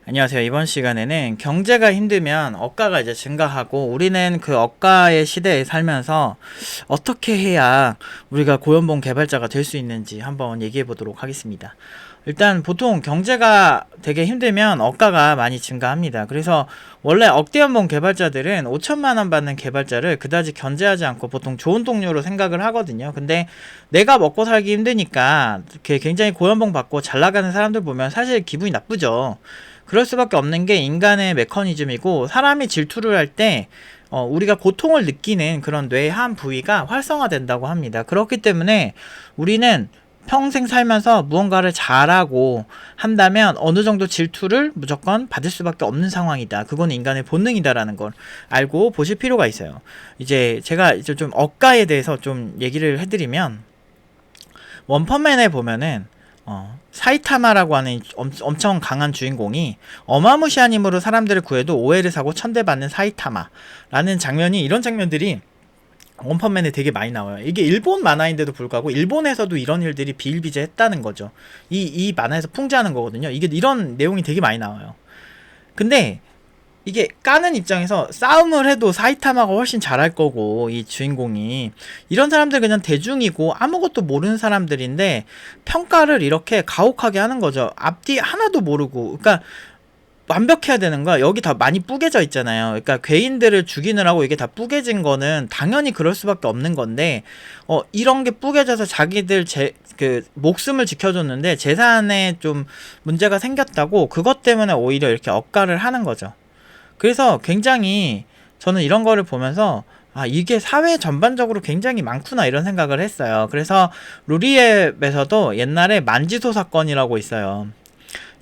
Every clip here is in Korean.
안녕하세요. 이번 시간에는 경제가 힘들면 억가가 이제 증가하고 우리는 그 억가의 시대에 살면서 어떻게 해야 우리가 고연봉 개발자가 될 수 있는지 한번 얘기해 보도록 하겠습니다. 일단 보통 경제가 되게 힘들면 억가가 많이 증가합니다. 그래서 원래 억대 연봉 개발자들은 5천만 원 받는 개발자를 그다지 견제하지 않고 보통 좋은 동료로 생각을 하거든요. 근데 내가 먹고 살기 힘드니까 이렇게 굉장히 고연봉 받고 잘 나가는 사람들 보면 사실 기분이 나쁘죠. 그럴 수밖에 없는 게 인간의 메커니즘이고, 사람이 질투를 할 때 우리가 고통을 느끼는 그런 뇌의 한 부위가 활성화된다고 합니다. 그렇기 때문에 우리는 평생 살면서 무언가를 잘하고 한다면 어느 정도 질투를 무조건 받을 수밖에 없는 상황이다. 그건 인간의 본능이다라는 걸 알고 보실 필요가 있어요. 이제 제가 이제 좀 억가에 대해서 좀 얘기를 해드리면, 원펀맨에 보면은 사이타마라고 하는 엄청 강한 주인공이 어마무시한 힘으로 사람들을 구해도 오해를 사고 천대받는 사이타마라는 장면이, 이런 장면들이 원펀맨에 되게 많이 나와요. 이게 일본 만화인데도 불구하고 일본에서도 이런 일들이 비일비재했다는 거죠. 이 만화에서 풍자하는 거거든요. 이게 이런 내용이 되게 많이 나와요. 근데 이게 까는 입장에서 싸움을 해도 사이타마가 훨씬 잘할 거고, 이 주인공이 이런 사람들 그냥 대중이고 아무것도 모르는 사람들인데 평가를 이렇게 가혹하게 하는 거죠. 앞뒤 하나도 모르고. 그러니까 완벽해야 되는 거야. 여기 다 많이 뿌개져 있잖아요. 그러니까 괴인들을 죽이느라고 이게 다 뿌개진 거는 당연히 그럴 수밖에 없는 건데, 이런 게 뿌개져서 자기들 그 목숨을 지켜줬는데 재산에 좀 문제가 생겼다고, 그것 때문에 오히려 이렇게 억가를 하는 거죠. 그래서 굉장히 저는 이런 거를 보면서 이게 사회 전반적으로 굉장히 많구나 이런 생각을 했어요. 그래서 루리앱에서도 옛날에 만지소 사건이라고 있어요.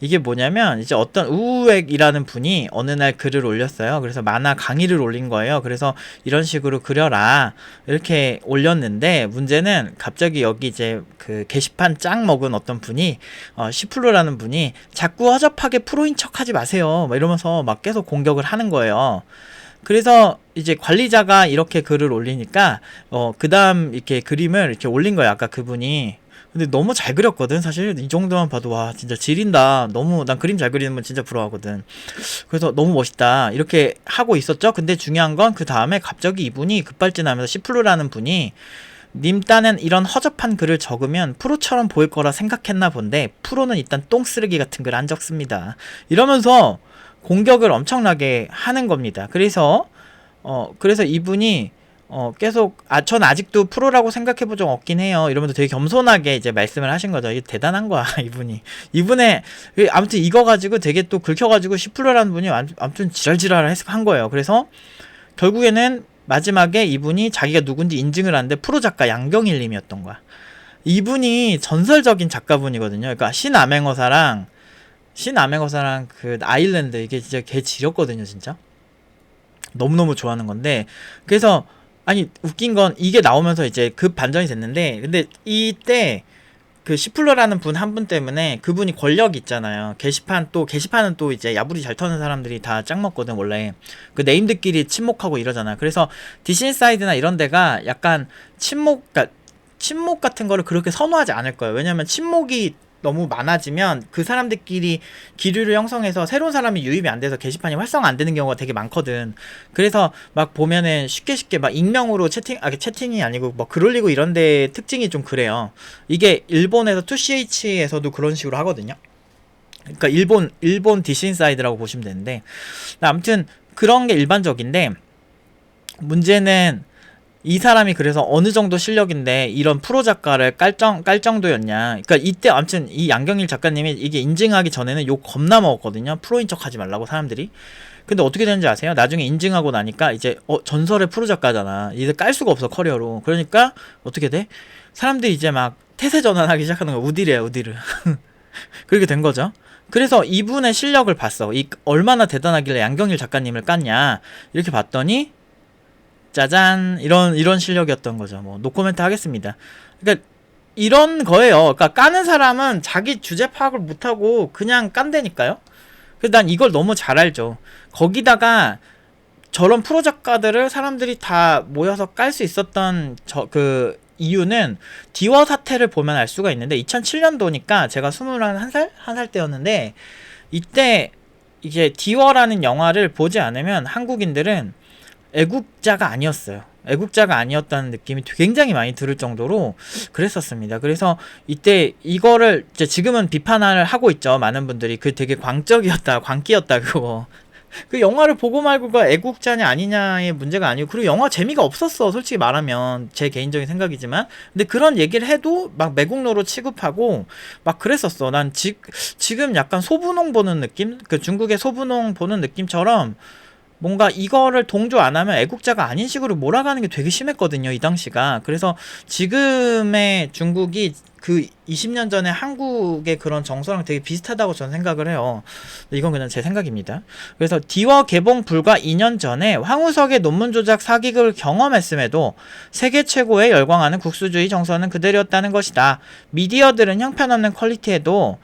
이게 뭐냐면, 이제 어떤 우우액이라는 분이 어느 날 글을 올렸어요. 그래서 만화 강의를 올린 거예요. 그래서 이런 식으로 그려라 이렇게 올렸는데, 문제는 갑자기 여기 이제 그 게시판 짱 먹은 어떤 분이, 시플로라는 분이 자꾸 허접하게 프로인 척 하지 마세요 막 이러면서 막 계속 공격을 하는 거예요. 그래서 이제 관리자가 이렇게 글을 올리니까 그 다음 이렇게 그림을 이렇게 올린 거예요. 아까 그분이. 근데 너무 잘 그렸거든. 사실 이 정도만 봐도 와 진짜 지린다. 너무, 난 그림 잘 그리는 건 진짜 부러워하거든. 그래서 너무 멋있다 이렇게 하고 있었죠. 근데 중요한 건 그 다음에 갑자기 이분이 급발진하면서, 시플루라는 분이, 님 딴엔 이런 허접한 글을 적으면 프로처럼 보일 거라 생각했나 본데 프로는 일단 똥쓰레기 같은 글 안 적습니다 이러면서 공격을 엄청나게 하는 겁니다. 그래서 이분이 계속 전 아직도 프로라고 생각해본 적 없긴 해요 이러면서 되게 겸손하게 이제 말씀을 하신 거죠. 이게 대단한 거야 이분의 아무튼 이거 가지고 되게 또 긁혀가지고 시플러라는 분이 아무튼 지랄지랄 한 거예요. 그래서 결국에는 마지막에 이분이 자기가 누군지 인증을 하는데 프로 작가 양경일님이었던 거야. 이분이 전설적인 작가분이거든요. 그러니까 신암행어사랑 그 아일랜드, 이게 진짜 개 지렸거든요 진짜. 너무너무 좋아하는 건데, 그래서 아니 웃긴 건 이게 나오면서 이제 급 반전이 됐는데, 근데 이때 그 시플러라는 분 한 분 때문에, 그분이 권력이 있잖아요. 게시판은 또 이제 야부리 잘 터는 사람들이 다 짱 먹거든 원래. 그 네임들끼리 침묵하고 이러잖아. 그래서 디스인사이드나 이런 데가 약간 침묵 같은 거를 그렇게 선호하지 않을 거예요. 왜냐면 침묵이 너무 많아지면 그 사람들끼리 기류를 형성해서 새로운 사람이 유입이 안 돼서 게시판이 활성화 안 되는 경우가 되게 많거든. 그래서 막 보면은 쉽게 막 익명으로 채팅이 아니고 뭐 글 올리고 이런 데 특징이 좀 그래요. 이게 일본에서 2CH에서도 그런 식으로 하거든요. 그러니까 일본 디스인사이드라고 보시면 되는데, 아무튼 그런 게 일반적인데, 문제는 이 사람이 그래서 어느 정도 실력인데 이런 프로 작가를 깔 정도였냐. 그러니까 이때 아무튼 이 양경일 작가님이 이게 인증하기 전에는 욕 겁나 먹었거든요. 프로인 척 하지 말라고 사람들이. 근데 어떻게 되는지 아세요? 나중에 인증하고 나니까 이제 전설의 프로 작가잖아. 이제 깔 수가 없어 커리어로. 그러니까 어떻게 돼? 사람들이 이제 막 태세 전환하기 시작하는 거야. 우디르. 그렇게 된 거죠. 그래서 이분의 실력을 봤어. 얼마나 대단하길래 양경일 작가님을 깠냐 이렇게 봤더니, 짜잔, 이런 실력이었던 거죠. 뭐 노코멘트 하겠습니다. 그러니까 이런 거예요. 그러니까 까는 사람은 자기 주제 파악을 못하고 그냥 깐다니까요. 그래서 난 이걸 너무 잘 알죠. 거기다가 저런 프로 작가들을 사람들이 다 모여서 깔 수 있었던 그 이유는 디워 사태를 보면 알 수가 있는데, 2007년도니까 제가 21살? 한 살 때였는데, 이때 이게 디워라는 영화를 보지 않으면 한국인들은 애국자가 아니었어요. 애국자가 아니었다는 느낌이 굉장히 많이 들을 정도로 그랬었습니다. 그래서 이때 이거를 이제 지금은 비판을 하고 있죠. 많은 분들이 그 되게 광적이었다, 광기였다 그거. 그 영화를 보고 말고가 애국자냐 아니냐의 문제가 아니고, 그리고 영화 재미가 없었어, 솔직히 말하면. 제 개인적인 생각이지만. 근데 그런 얘기를 해도 막 매국노로 취급하고 막 그랬었어. 난 지금 약간 소분홍 보는 느낌? 그 중국의 소분홍 보는 느낌처럼 뭔가 이거를 동조 안 하면 애국자가 아닌 식으로 몰아가는 게 되게 심했거든요, 이 당시가. 그래서 지금의 중국이 그 20년 전에 한국의 그런 정서랑 되게 비슷하다고 저는 생각을 해요. 이건 그냥 제 생각입니다. 그래서 디워 개봉 불과 2년 전에 황우석의 논문 조작 사기극을 경험했음에도 세계 최고의 열광하는 국수주의 정서는 그대로였다는 것이다. 미디어들은 형편없는 퀄리티에도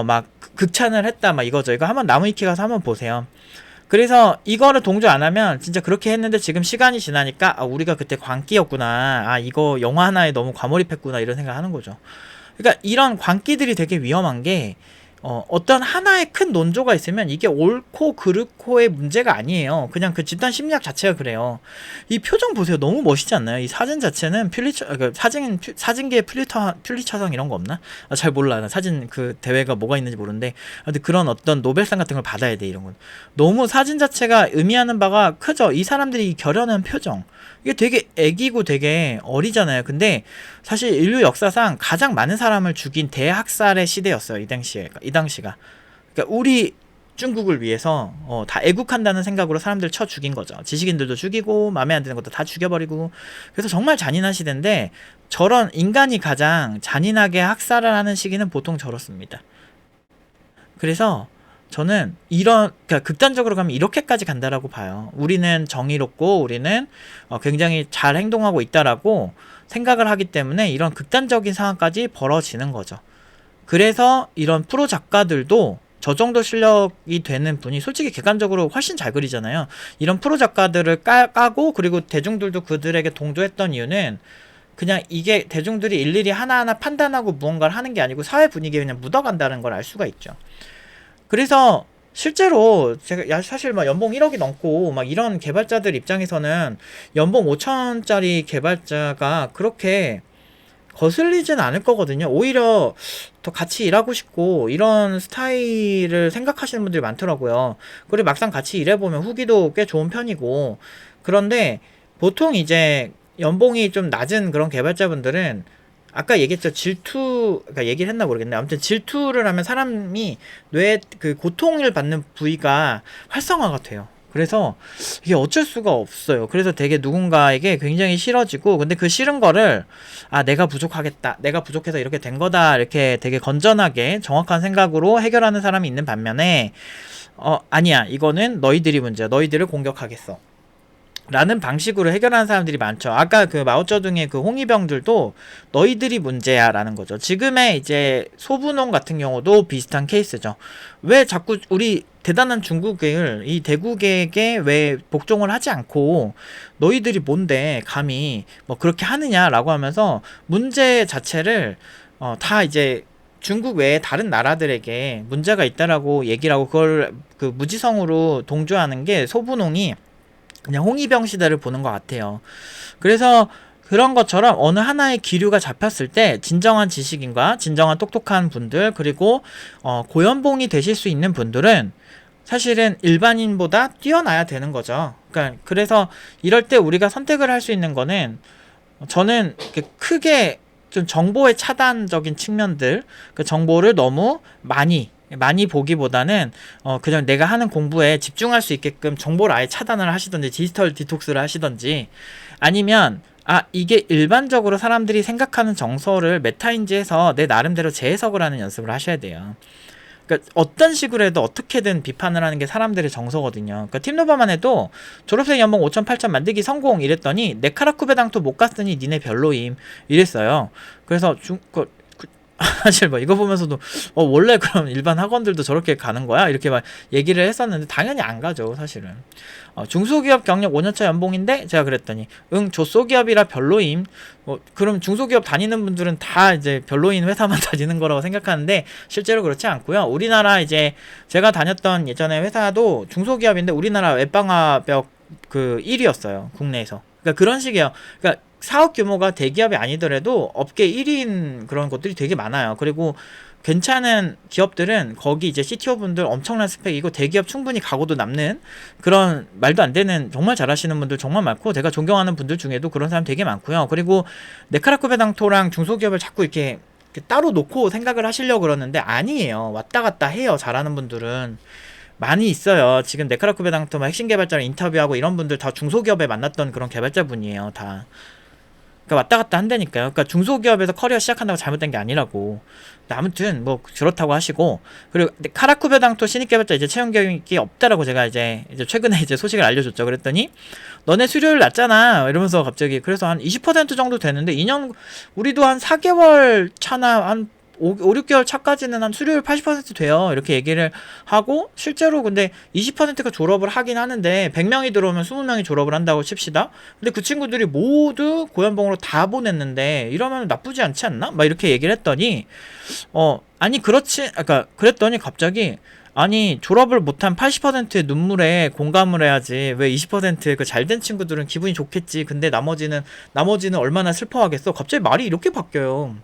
막 극찬을 했다, 막 이거죠. 이거 한번 나무위키 가서 한번 보세요. 그래서 이거를 동조 안 하면 진짜 그렇게 했는데 지금 시간이 지나니까 우리가 그때 광기였구나, 이거 영화 하나에 너무 과몰입했구나, 이런 생각 하는 거죠. 그러니까 이런 광기들이 되게 위험한 게 어떤 하나의 큰 논조가 있으면 이게 옳고 그르고의 문제가 아니에요. 그냥 그 집단 심리학 자체가 그래요. 이 표정 보세요. 너무 멋있지 않나요? 이 사진 자체는 사진계의 퓰리처상 이런 거 없나? 잘 몰라. 나 사진 그 대회가 뭐가 있는지 모르는데, 근데 그런 어떤 노벨상 같은 걸 받아야 돼, 이런 건. 너무 사진 자체가 의미하는 바가 크죠. 이 사람들이 결연한 표정, 이게 되게 애기고 되게 어리잖아요. 근데 사실 인류 역사상 가장 많은 사람을 죽인 대학살의 시대였어요, 이 당시가. 그러니까 우리 중국을 위해서 다 애국한다는 생각으로 사람들 쳐 죽인 거죠. 지식인들도 죽이고 마음에 안 드는 것도 다 죽여버리고. 그래서 정말 잔인한 시대인데, 저런 인간이 가장 잔인하게 학살을 하는 시기는 보통 저렇습니다. 그래서 저는 그러니까 극단적으로 가면 이렇게까지 간다라고 봐요. 우리는 정의롭고 우리는 굉장히 잘 행동하고 있다라고 생각을 하기 때문에 이런 극단적인 상황까지 벌어지는 거죠. 그래서 이런 프로 작가들도 저 정도 실력이 되는 분이 솔직히 객관적으로 훨씬 잘 그리잖아요. 이런 프로 작가들을 까고, 그리고 대중들도 그들에게 동조했던 이유는 그냥 이게 대중들이 일일이 하나하나 판단하고 무언가를 하는 게 아니고 사회 분위기에 그냥 묻어간다는 걸 알 수가 있죠. 그래서 실제로 제가 사실 막 연봉 1억이 넘고 막 이런 개발자들 입장에서는 연봉 5천짜리 개발자가 그렇게 거슬리진 않을 거거든요. 오히려 더 같이 일하고 싶고 이런 스타일을 생각하시는 분들이 많더라고요. 그리고 막상 같이 일해보면 후기도 꽤 좋은 편이고. 그런데 보통 이제 연봉이 좀 낮은 그런 개발자분들은 아까 얘기했죠. 그러니까 얘기를 했나 모르겠네. 아무튼 질투를 하면 사람이 뇌에 그 고통을 받는 부위가 활성화가 돼요. 그래서 이게 어쩔 수가 없어요. 그래서 되게 누군가에게 굉장히 싫어지고, 근데 그 싫은 거를 내가 부족하겠다, 내가 부족해서 이렇게 된 거다, 이렇게 되게 건전하게 정확한 생각으로 해결하는 사람이 있는 반면에 아니야, 이거는 너희들이 문제야, 너희들을 공격하겠어 라는 방식으로 해결하는 사람들이 많죠. 아까 그 마오쩌둥의 그 홍위병들도 너희들이 문제야 라는 거죠. 지금의 이제 소분홍 같은 경우도 비슷한 케이스죠. 왜 자꾸 우리 대단한 중국을 이 대국에게 왜 복종을 하지 않고 너희들이 뭔데 감히 뭐 그렇게 하느냐라고 하면서 문제 자체를 다 이제 중국 외에 다른 나라들에게 문제가 있다라고 얘기를 하고 그걸 그 무지성으로 동조하는 게 소분홍이 그냥 홍위병 시대를 보는 것 같아요. 그래서 그런 것처럼 어느 하나의 기류가 잡혔을 때 진정한 지식인과 진정한 똑똑한 분들, 그리고 고연봉이 되실 수 있는 분들은 사실은 일반인보다 뛰어나야 되는 거죠. 그러니까 그래서 이럴 때 우리가 선택을 할 수 있는 거는, 저는 크게 좀 정보의 차단적인 측면들, 그 정보를 너무 많이 보기보다는 그냥 내가 하는 공부에 집중할 수 있게끔 정보를 아예 차단을 하시던지 디지털 디톡스를 하시던지, 아니면 이게 일반적으로 사람들이 생각하는 정서를 메타인지해서 내 나름대로 재해석을 하는 연습을 하셔야 돼요. 그러니까 어떤 식으로 해도 어떻게든 비판을 하는 게 사람들의 정서거든요. 그러니까 팀노바만 해도 졸업생 연봉 5천 8천 만들기 성공 이랬더니 네카라쿠베당토 못 갔으니 니네 별로임 이랬어요. 그래서 사실 뭐 이거 보면서도 원래 그럼 일반 학원들도 저렇게 가는 거야? 이렇게 막 얘기를 했었는데 당연히 안 가죠 사실은. 중소기업 경력 5년차 연봉인데 제가 그랬더니 조소기업이라 별로임. 그럼 중소기업 다니는 분들은 다 이제 별로인 회사만 다니는 거라고 생각하는데 실제로 그렇지 않고요. 우리나라 이제 제가 다녔던 예전에 회사도 중소기업인데 우리나라 외방화벽 그 1위였어요 국내에서. 그러니까 그런 식이에요. 그러니까 사업 규모가 대기업이 아니더라도 업계 1위인 그런 것들이 되게 많아요. 그리고 괜찮은 기업들은 거기 이제 CTO 분들 엄청난 스펙이고 대기업 충분히 가고도 남는 그런 말도 안 되는 정말 잘하시는 분들 정말 많고 제가 존경하는 분들 중에도 그런 사람 되게 많고요. 그리고 네카라쿠베당토랑 중소기업을 자꾸 이렇게 따로 놓고 생각을 하시려고 그러는데 아니에요. 왔다 갔다 해요. 잘하는 분들은. 많이 있어요. 지금 네카라쿠베당토 핵심 개발자를 인터뷰하고 이런 분들 다 중소기업에 만났던 그런 개발자분이에요. 다. 그러니까 왔다 갔다 한다니까요. 그러니까 중소기업에서 커리어 시작한다고 잘못된 게 아니라고. 아무튼 뭐 그렇다고 하시고 그리고 카라쿠베당토 신입 개발자 이제 채용 계획이 없다라고 제가 이제 최근에 이제 소식을 알려줬죠. 그랬더니 너네 수료율 낮잖아 이러면서 갑자기 그래서 한 20% 정도 되는데 2년 우리도 한 4개월 차나 한 5, 6개월 차까지는 한 수료율 80% 돼요. 이렇게 얘기를 하고 실제로 근데 20%가 졸업을 하긴 하는데 100명이 들어오면 20명이 졸업을 한다고 칩시다. 근데 그 친구들이 모두 고연봉으로 다 보냈는데 이러면 나쁘지 않지 않나? 막 이렇게 얘기를 했더니 아니 그렇지 그러니까 그랬더니 갑자기 아니 졸업을 못한 80%의 눈물에 공감을 해야지 왜 20%의 그 잘된 친구들은 기분이 좋겠지 근데 나머지는 얼마나 슬퍼하겠어. 갑자기 말이 이렇게 바뀌어요.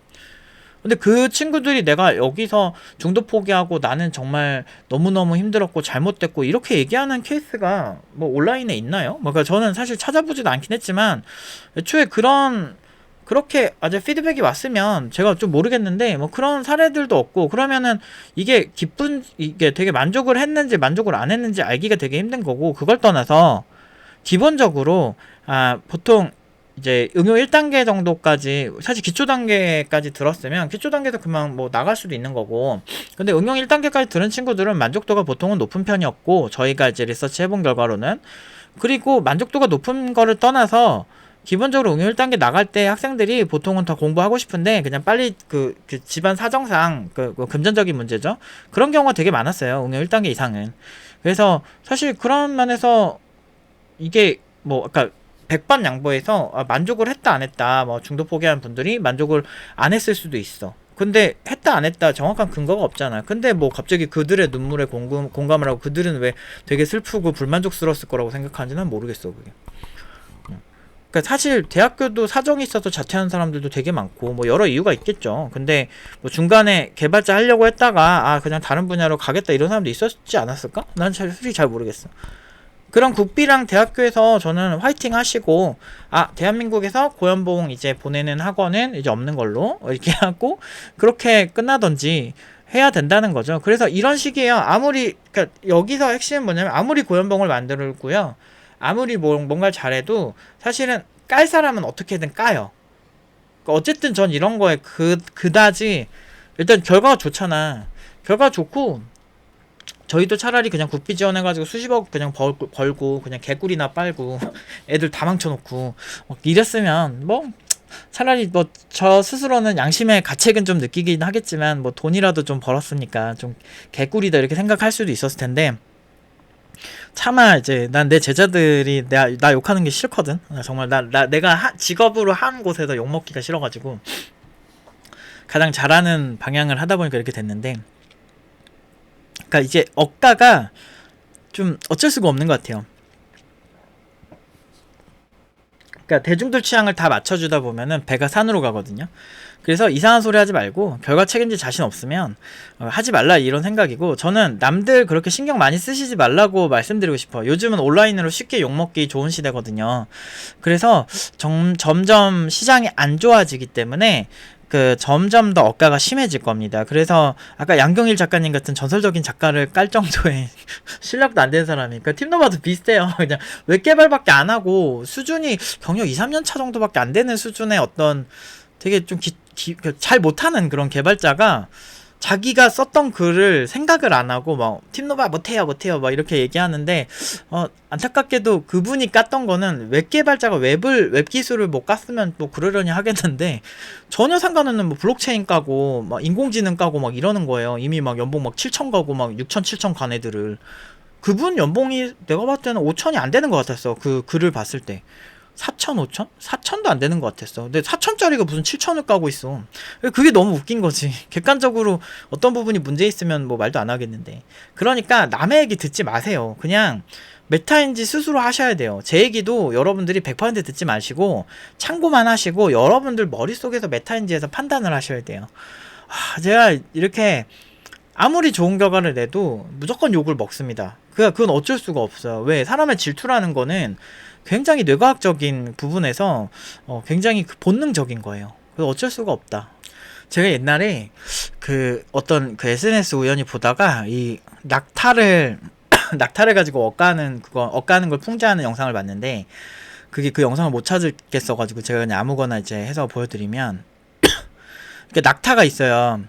근데 그 친구들이 내가 여기서 중도 포기하고 나는 정말 너무너무 힘들었고 잘못됐고 이렇게 얘기하는 케이스가 뭐 온라인에 있나요? 그러니까 저는 사실 찾아보지도 않긴 했지만 애초에 그렇게 아주 피드백이 왔으면 제가 좀 모르겠는데 뭐 그런 사례들도 없고 그러면은 이게 되게 만족을 했는지 만족을 안 했는지 알기가 되게 힘든 거고 그걸 떠나서 기본적으로 보통 이제 응용 1단계 정도까지 사실 기초 단계까지 들었으면 기초 단계에서 그만 뭐 나갈 수도 있는 거고 근데 응용 1단계까지 들은 친구들은 만족도가 보통은 높은 편이었고 저희가 이제 리서치 해본 결과로는 그리고 만족도가 높은 거를 떠나서 기본적으로 응용 1단계 나갈 때 학생들이 보통은 더 공부하고 싶은데 그냥 빨리 그 집안 사정상 그 금전적인 문제죠. 그런 경우가 되게 많았어요. 응용 1단계 이상은. 그래서 사실 그런 면에서 이게 뭐 아까 100번 양보해서 만족을 했다 안 했다 뭐 중도 포기한 분들이 만족을 안 했을 수도 있어. 근데 했다 안 했다 정확한 근거가 없잖아. 근데 뭐 갑자기 그들의 눈물에 공감을 하고 그들은 왜 되게 슬프고 불만족스러웠을 거라고 생각하는지는 모르겠어 그게. 그러니까 사실 대학교도 사정이 있어서 자퇴하는 사람들도 되게 많고 뭐 여러 이유가 있겠죠. 근데 뭐 중간에 개발자 하려고 했다가 그냥 다른 분야로 가겠다 이런 사람도 있었지 않았을까? 난 솔직히 잘 모르겠어. 그런 국비랑 대학교에서 저는 화이팅 하시고 대한민국에서 고연봉 이제 보내는 학원은 이제 없는 걸로 이렇게 하고 그렇게 끝나던지 해야 된다는 거죠. 그래서 이런 식이에요. 그러니까 여기서 핵심은 뭐냐면 아무리 고연봉을 만들고요. 아무리 뭔가를 잘해도 사실은 깔 사람은 어떻게든 까요. 그러니까 어쨌든 전 이런 거에 그다지 일단 결과가 좋잖아. 결과 좋고 저희도 차라리 그냥 국비 지원해가지고 수십억 그냥 벌고 그냥 개꿀이나 빨고 애들 다 망쳐놓고 이랬으면 뭐 차라리 뭐 저 스스로는 양심의 가책은 좀 느끼긴 하겠지만 뭐 돈이라도 좀 벌었으니까 좀 개꿀이다 이렇게 생각할 수도 있었을 텐데 차마 이제 난 내 제자들이 나 욕하는 게 싫거든. 정말 내가 직업으로 한 곳에서 욕먹기가 싫어가지고 가장 잘하는 방향을 하다 보니까 이렇게 됐는데 그러니까 이제 억가가 좀 어쩔 수가 없는 것 같아요. 그러니까 대중들 취향을 다 맞춰주다 보면은 배가 산으로 가거든요. 그래서 이상한 소리 하지 말고 결과 책임질 자신 없으면 하지 말라 이런 생각이고 저는 남들 그렇게 신경 많이 쓰시지 말라고 말씀드리고 싶어요. 요즘은 온라인으로 쉽게 욕먹기 좋은 시대거든요. 그래서 점점 시장이 안 좋아지기 때문에 점점 더 억가가 심해질 겁니다. 그래서 아까 양경일 작가님 같은 전설적인 작가를 깔 정도의 실력도 안 되는 사람이 팀노바도 비슷해요. 그냥 웹개발밖에 안 하고 수준이 경력 2, 3년 차 정도밖에 안 되는 수준의 어떤 되게 좀 잘 못하는 그런 개발자가 자기가 썼던 글을 생각을 안 하고 막 팀노바 못해요 막 이렇게 얘기하는데, 안타깝게도 그분이 깠던 거는 웹 개발자가 웹 기술을 뭐 깠으면 또 그러려니 하겠는데, 전혀 상관없는 뭐 블록체인 까고 막 인공지능 까고 막 이러는 거예요. 이미 막 연봉 막 7천 가고 막 6천 7천 간 애들을. 그분 연봉이 내가 봤을 때는 5천이 안 되는 것 같았어. 그 글을 봤을 때. 4천, 5천? 4천도 안 되는 것 같았어. 근데 4천짜리가 무슨 7천을 까고 있어. 그게 너무 웃긴 거지. 객관적으로 어떤 부분이 문제 있으면 뭐 말도 안 하겠는데. 그러니까 남의 얘기 듣지 마세요. 그냥 메타인지 스스로 하셔야 돼요. 제 얘기도 여러분들이 100% 듣지 마시고 참고만 하시고 여러분들 머릿속에서 메타인지에서 판단을 하셔야 돼요. 제가 이렇게 아무리 좋은 결과를 내도 무조건 욕을 먹습니다. 그건 어쩔 수가 없어요. 왜? 사람의 질투라는 거는 굉장히 뇌과학적인 부분에서 굉장히 본능적인 거예요. 그래서 어쩔 수가 없다. 제가 옛날에 어떤 SNS 우연히 보다가 이 낙타를 가지고 억가하는 걸 풍자하는 영상을 봤는데, 그게 그 영상을 못 찾겠어가지고 제가 그냥 아무거나 이제 해서 보여드리면, 낙타가 있어요.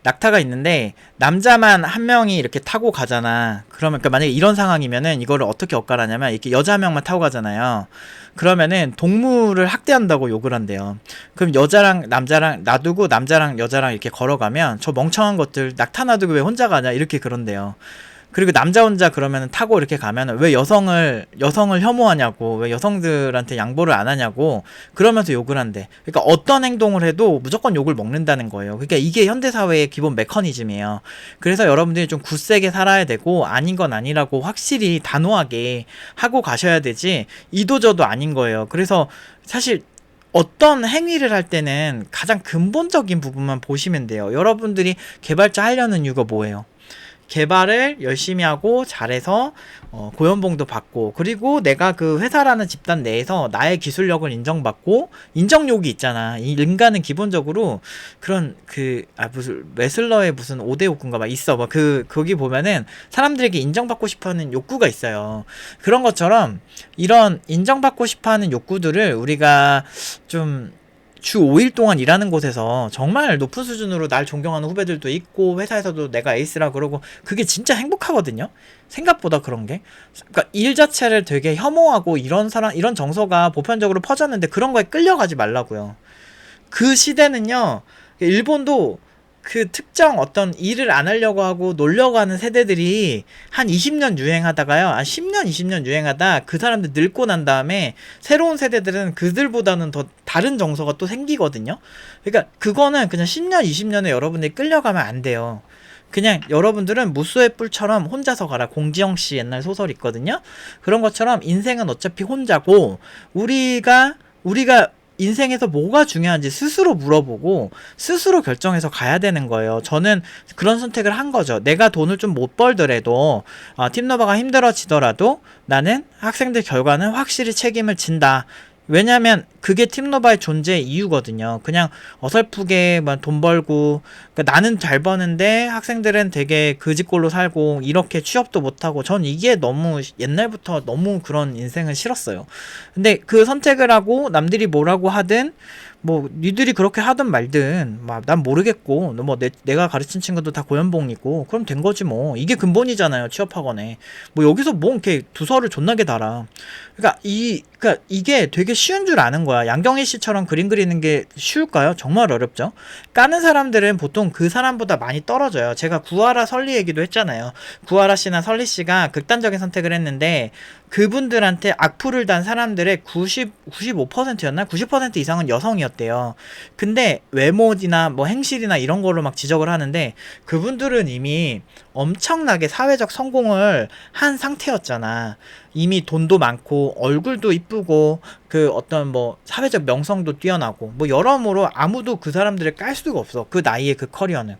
낙타가 있는데 남자만 한 명이 이렇게 타고 가잖아. 그러면 만약에 이런 상황이면은 이거를 어떻게 억가하냐면, 이렇게 여자 한 명만 타고 가잖아요. 그러면은 동물을 학대한다고 욕을 한대요. 그럼 여자랑 남자랑 놔두고 남자랑 여자랑 이렇게 걸어가면, 저 멍청한 것들 낙타 놔두고 왜 혼자 가냐 이렇게 그런대요. 그리고 남자 혼자 그러면 타고 이렇게 가면 왜 여성을 혐오하냐고, 왜 여성들한테 양보를 안 하냐고 그러면서 욕을 한대. 그러니까 어떤 행동을 해도 무조건 욕을 먹는다는 거예요. 그러니까 이게 현대사회의 기본 메커니즘이에요. 그래서 여러분들이 좀 굳세게 살아야 되고, 아닌 건 아니라고 확실히 단호하게 하고 가셔야 되지, 이도저도 아닌 거예요. 그래서 사실 어떤 행위를 할 때는 가장 근본적인 부분만 보시면 돼요. 여러분들이 개발자 하려는 이유가 뭐예요? 개발을 열심히 하고 잘해서 고연봉도 받고, 그리고 내가 그 회사라는 집단 내에서 나의 기술력을 인정받고, 인정욕이 있잖아. 이 인간은 기본적으로 그런 무슨 레슬러의 무슨 5대 욕구인가 막 있어. 막 거기 보면은 사람들에게 인정받고 싶어하는 욕구가 있어요. 그런 것처럼 이런 인정받고 싶어하는 욕구들을 우리가 좀 주 5일 동안 일하는 곳에서 정말 높은 수준으로 날 존경하는 후배들도 있고, 회사에서도 내가 에이스라 그러고, 그게 진짜 행복하거든요. 생각보다 그런 게. 그러니까 일 자체를 되게 혐오하고 이런 정서가 보편적으로 퍼졌는데, 그런 거에 끌려가지 말라고요. 그 시대는요, 일본도 그 특정 어떤 일을 안 하려고 하고 놀려고 하는 세대들이 한 20년 유행하다가요, 한 10년, 20년 유행하다 그 사람들 늙고 난 다음에 새로운 세대들은 그들보다는 더 다른 정서가 또 생기거든요. 그러니까 그거는 그냥 10년, 20년에 여러분들이 끌려가면 안 돼요. 그냥 여러분들은 무수의 뿔처럼 혼자서 가라. 공지영 씨 옛날 소설 있거든요. 그런 것처럼 인생은 어차피 혼자고, 우리가 인생에서 뭐가 중요한지 스스로 물어보고 스스로 결정해서 가야 되는 거예요. 저는 그런 선택을 한 거죠. 내가 돈을 좀 못 벌더라도, 팀너버가 힘들어지더라도 나는 학생들 결과는 확실히 책임을 진다. 왜냐면 그게 팀노바의 존재의 이유거든요. 그냥 어설프게만 돈 벌고, 그러니까 나는 잘 버는데 학생들은 되게 그지꼴로 살고 이렇게 취업도 못하고, 전 이게 너무 옛날부터 너무 그런 인생을 싫었어요. 근데 그 선택을 하고 남들이 뭐라고 하든 뭐 니들이 그렇게 하든 말든 막 난 모르겠고, 뭐 내가 가르친 친구도 다 고연봉이고 그럼 된 거지 뭐. 이게 근본이잖아요, 취업학원에. 뭐 여기서 뭐 이렇게 두서를 존나게 달아. 그러니까 이게 되게 쉬운 줄 아는 거야. 양경희 씨처럼 그림 그리는 게 쉬울까요? 정말 어렵죠. 까는 사람들은 보통 그 사람보다 많이 떨어져요. 제가 구하라 설리 얘기도 했잖아요. 구하라 씨나 설리 씨가 극단적인 선택을 했는데, 그분들한테 악플을 단 사람들의 95%였나? 90% 이상은 여성이었대요. 근데 외모나 뭐 행실이나 이런 걸로 막 지적을 하는데, 그분들은 이미 엄청나게 사회적 성공을 한 상태였잖아. 이미 돈도 많고 얼굴도 이쁘고 그 어떤 뭐 사회적 명성도 뛰어나고 뭐 여러모로 아무도 그 사람들을 깔 수가 없어, 그 나이에 그 커리어는.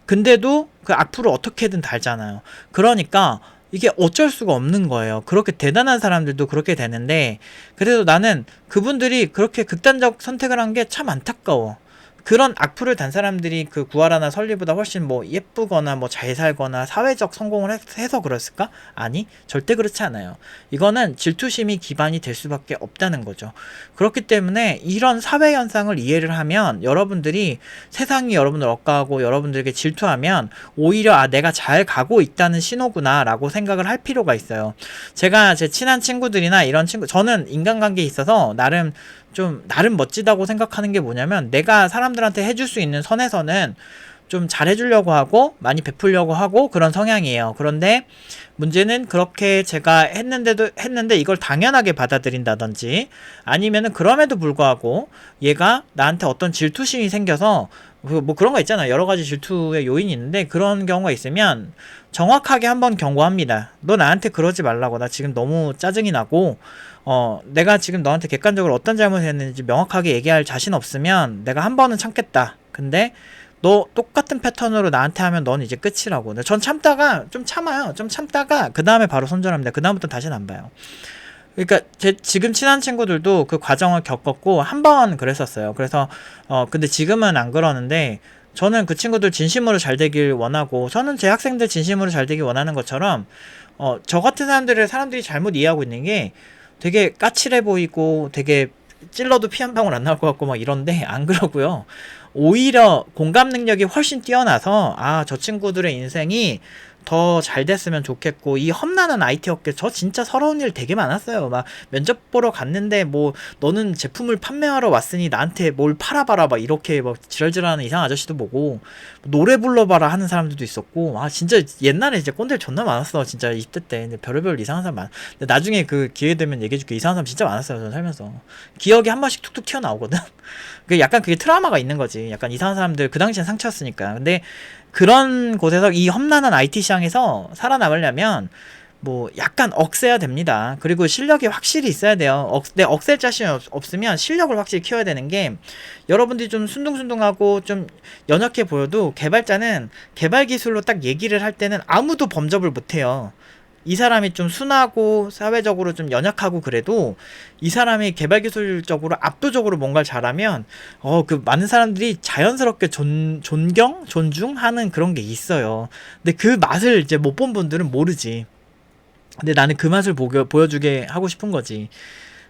근데도 그 악플을 어떻게든 달잖아요. 그러니까 이게 어쩔 수가 없는 거예요. 그렇게 대단한 사람들도 그렇게 되는데, 그래도 나는 그분들이 그렇게 극단적 선택을 한 게 참 안타까워. 그런 악플을 단 사람들이 그 구하라나 설리보다 훨씬 뭐 예쁘거나 뭐 잘 살거나 사회적 성공을 해서 그랬을까? 아니, 절대 그렇지 않아요. 이거는 질투심이 기반이 될 수밖에 없다는 거죠. 그렇기 때문에 이런 사회 현상을 이해를 하면 여러분들이 세상이 여러분을 억까하고 여러분들에게 질투하면 오히려 아, 내가 잘 가고 있다는 신호구나 라고 생각을 할 필요가 있어요. 제가 제 친한 친구들이나 이런 친구, 저는 인간관계에 있어서 나름 멋지다고 생각하는 게 뭐냐면, 내가 사람들한테 해줄 수 있는 선에서는 좀 잘해주려고 하고 많이 베풀려고 하고 그런 성향이에요. 그런데 문제는 그렇게 제가 했는데 이걸 당연하게 받아들인다든지, 아니면은 그럼에도 불구하고 얘가 나한테 어떤 질투심이 생겨서 뭐 그런 거 있잖아. 여러 가지 질투의 요인이 있는데 그런 경우가 있으면 정확하게 한번 경고합니다. 너 나한테 그러지 말라고. 나 지금 너무 짜증이 나고 내가 지금 너한테 객관적으로 어떤 잘못을 했는지 명확하게 얘기할 자신 없으면 내가 한 번은 참겠다. 근데 너 똑같은 패턴으로 나한테 하면 넌 이제 끝이라고. 근데 전 참다가 좀 참아요. 좀 참다가 그 다음에 바로 손절합니다. 그 다음부터 다시는 안 봐요. 그러니까 제 지금 친한 친구들도 그 과정을 겪었고 한 번 그랬었어요. 그래서 근데 지금은 안 그러는데, 저는 그 친구들 진심으로 잘 되길 원하고, 저는 제 학생들 진심으로 잘 되길 원하는 것처럼 저 같은 사람들이 잘못 이해하고 있는 게, 되게 까칠해 보이고 되게 찔러도 피 한 방울 안 나올 것 같고 막 이런데, 안 그러고요. 오히려 공감 능력이 훨씬 뛰어나서 아, 저 친구들의 인생이 더 잘 됐으면 좋겠고, 이 험난한 IT 업계 저 진짜 서러운 일 되게 많았어요. 막 면접 보러 갔는데 뭐 너는 제품을 판매하러 왔으니 나한테 뭘 팔아봐라 막 이렇게 막 지랄지랄하는 이상한 아저씨도 보고, 노래 불러봐라 하는 사람들도 있었고, 아 진짜 옛날에 이제 꼰대 존나 많았어 진짜 20대 때. 근데 별의별 이상한 사람 많아. 근데 나중에 그 기회 되면 얘기해줄게. 이상한 사람 진짜 많았어요 저는 살면서. 기억이 한 번씩 툭툭 튀어나오거든. 그 약간 그게 트라우마가 있는 거지. 약간 이상한 사람들 그 당시엔 상처였으니까. 근데 그런 곳에서, 이 험난한 IT 시장에서 살아남으려면 뭐 약간 억세야 됩니다. 그리고 실력이 확실히 있어야 돼요. 억셀 자신이 없으면 실력을 확실히 키워야 되는 게, 여러분들이 좀 순둥순둥하고 좀 연약해 보여도 개발자는 개발 기술로 딱 얘기를 할 때는 아무도 범접을 못해요. 이 사람이 좀 순하고 사회적으로 좀 연약하고 그래도 이 사람이 개발 기술적으로 압도적으로 뭔가를 잘하면 그 많은 사람들이 자연스럽게 존중하는 그런 게 있어요. 근데 그 맛을 이제 못 본 분들은 모르지. 근데 나는 그 맛을 보여주게 하고 싶은 거지.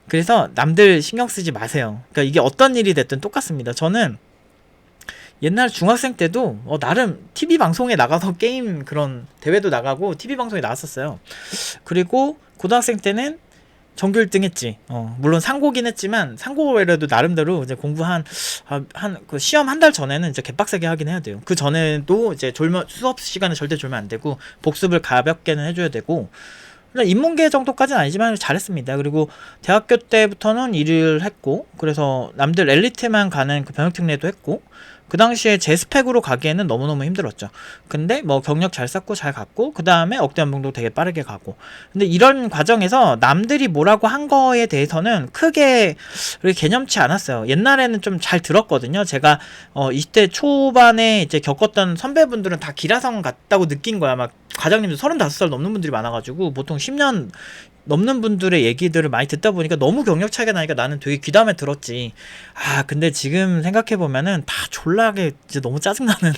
그래서 남들 신경 쓰지 마세요. 그러니까 이게 어떤 일이 됐든 똑같습니다. 저는 옛날 중학생 때도 나름 TV 방송에 나가서 게임 그런 대회도 나가고 TV 방송에 나왔었어요. 그리고 고등학생 때는 전교 1등 했지. 물론 상고긴 했지만 상고라도 나름대로 이제 공부 그 시험 한 달 전에는 이제 개빡세게 하긴 해야 돼요. 그 전에도 이제 수업 시간에 절대 졸면 안 되고 복습을 가볍게는 해줘야 되고, 인문계 정도까지는 아니지만 잘했습니다. 그리고 대학교 때부터는 일을 했고, 그래서 남들 엘리트만 가는 그 병역특례도 했고, 그 당시에 제 스펙으로 가기에는 너무너무 힘들었죠. 근데 뭐 경력 잘 쌓고 잘 갔고, 그 다음에 억대 연봉도 되게 빠르게 가고. 근데 이런 과정에서 남들이 뭐라고 한 거에 대해서는 크게 개념치 않았어요. 옛날에는 좀 잘 들었거든요. 제가 20대 초반에 이제 겪었던 선배분들은 다 기라성 같다고 느낀 거야. 막 과장님도 35살 넘는 분들이 많아가지고 보통 10년 넘는 분들의 얘기들을 많이 듣다 보니까 너무 경력 차이가 나니까 나는 되게 귀담아 들었지. 근데 지금 생각해보면은 다 졸라게 이제 너무 짜증나는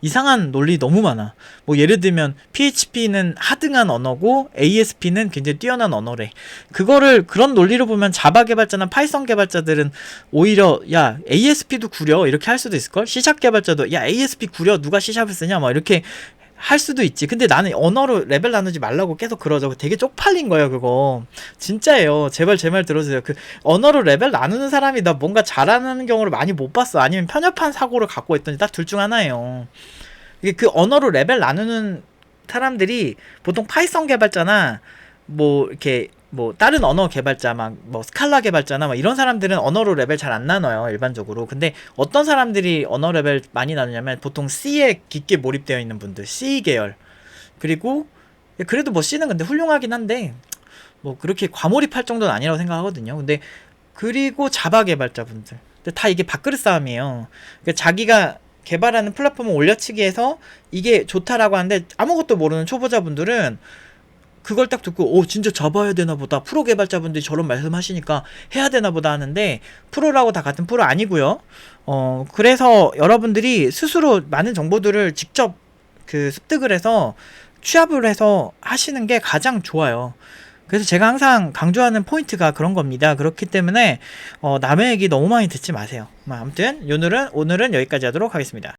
이상한 논리 너무 많아. 뭐 예를 들면 PHP는 하등한 언어고 ASP는 굉장히 뛰어난 언어래. 그런 논리로 보면 자바 개발자나 파이썬 개발자들은 오히려 야 ASP도 구려 이렇게 할 수도 있을걸? C샵 개발자도 야 ASP 구려 누가 C샵을 쓰냐 막 이렇게 할 수도 있지. 근데 나는 언어로 레벨 나누지 말라고 계속 그러죠. 되게 쪽팔린 거예요 그거. 진짜예요. 제발 제 말 들어주세요. 그 언어로 레벨 나누는 사람이 나 뭔가 잘하는 경우를 많이 못 봤어. 아니면 편협한 사고를 갖고 있던지 딱 둘 중 하나예요. 이게 그 언어로 레벨 나누는 사람들이 보통 파이썬 개발자나 뭐 이렇게 뭐 다른 언어 개발자 막 뭐 스칼라 개발자나 막 이런 사람들은 언어로 레벨 잘 안 나눠요 일반적으로. 근데 어떤 사람들이 언어 레벨 많이 나누냐면 보통 C에 깊게 몰입되어 있는 분들, C 계열. 그리고 그래도 뭐 C는 근데 훌륭하긴 한데 뭐 그렇게 과몰입할 정도는 아니라고 생각하거든요. 근데 그리고 자바 개발자분들, 근데 다 이게 밥그릇 싸움이에요. 그러니까 자기가 개발하는 플랫폼을 올려치기해서 이게 좋다라고 하는데 아무것도 모르는 초보자분들은 그걸 딱 듣고 진짜 잡아야 되나 보다, 프로 개발자분들이 저런 말씀하시니까 해야 되나 보다 하는데, 프로라고 다 같은 프로 아니고요. 그래서 여러분들이 스스로 많은 정보들을 직접 그 습득을 해서 취합을 해서 하시는 게 가장 좋아요. 그래서 제가 항상 강조하는 포인트가 그런 겁니다. 그렇기 때문에 남의 얘기 너무 많이 듣지 마세요. 아무튼 오늘은 여기까지 하도록 하겠습니다.